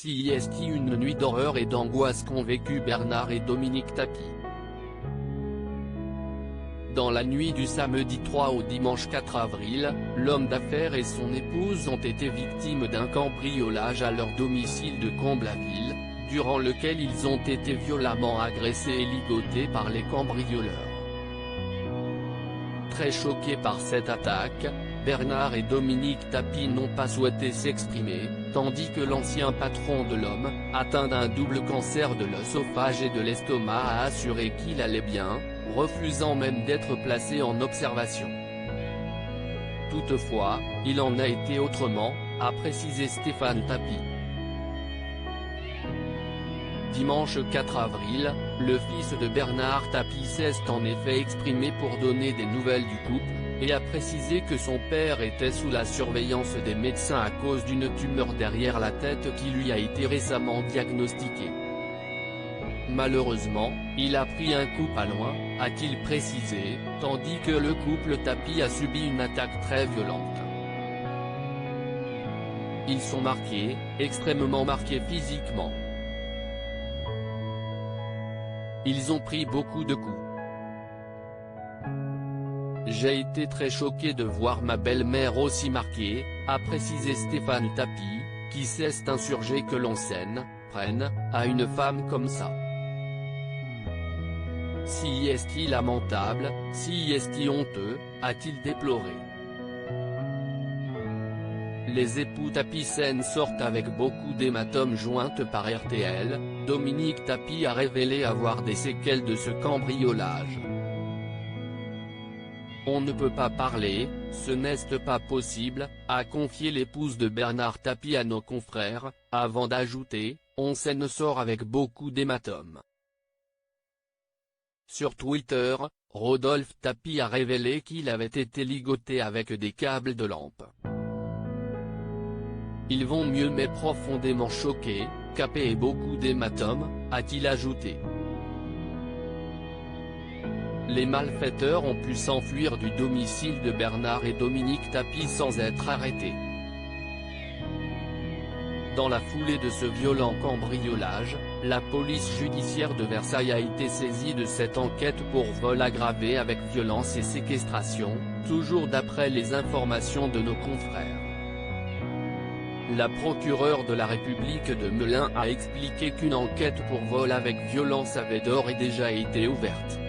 CIST, une nuit d'horreur et d'angoisse qu'ont vécu Bernard et Dominique Tapie. Dans la nuit du samedi 3 au dimanche 4 avril, l'homme d'affaires et son épouse ont été victimes d'un cambriolage à leur domicile de Comble-la-Ville, durant lequel ils ont été violemment agressés et ligotés par les cambrioleurs. Très choqués par cette attaque, Bernard et Dominique Tapie n'ont pas souhaité s'exprimer, tandis que l'ancien patron de l'homme, atteint d'un double cancer de l'œsophage et de l'estomac, a assuré qu'il allait bien, refusant même d'être placé en observation. Toutefois, il en a été autrement, a précisé Stéphane Tapie. Dimanche 4 avril, le fils de Bernard Tapie s'est en effet exprimé pour donner des nouvelles du couple, et a précisé que son père était sous la surveillance des médecins à cause d'une tumeur derrière la tête qui lui a été récemment diagnostiquée. Malheureusement, il a pris un coup pas loin, a-t-il précisé, tandis que le couple Tapie a subi une attaque très violente. Ils sont marqués, extrêmement marqués physiquement. Ils ont pris beaucoup de coups. J'ai été très choqué de voir ma belle-mère aussi marquée, a précisé Stéphane Tapie, qui s'est insurgé que l'on prenne à une femme comme ça. CIST lamentable, CIST honteux, a-t-il déploré. Les époux Tapie sortent avec beaucoup d'hématomes jointes par RTL. Dominique Tapie a révélé avoir des séquelles de ce cambriolage. On ne peut pas parler, ce n'est pas possible, a confié l'épouse de Bernard Tapie à nos confrères, avant d'ajouter, on sort avec beaucoup d'hématomes. Sur Twitter, Rodolphe Tapie a révélé qu'il avait été ligoté avec des câbles de lampe. Ils vont mieux mais profondément choqués, capés et beaucoup d'hématomes, a-t-il ajouté. Les malfaiteurs ont pu s'enfuir du domicile de Bernard et Dominique Tapie sans être arrêtés. Dans la foulée de ce violent cambriolage, la police judiciaire de Versailles a été saisie de cette enquête pour vol aggravé avec violence et séquestration, toujours d'après les informations de nos confrères. La procureure de la République de Melun a expliqué qu'une enquête pour vol avec violence avait d'ores et déjà été ouverte.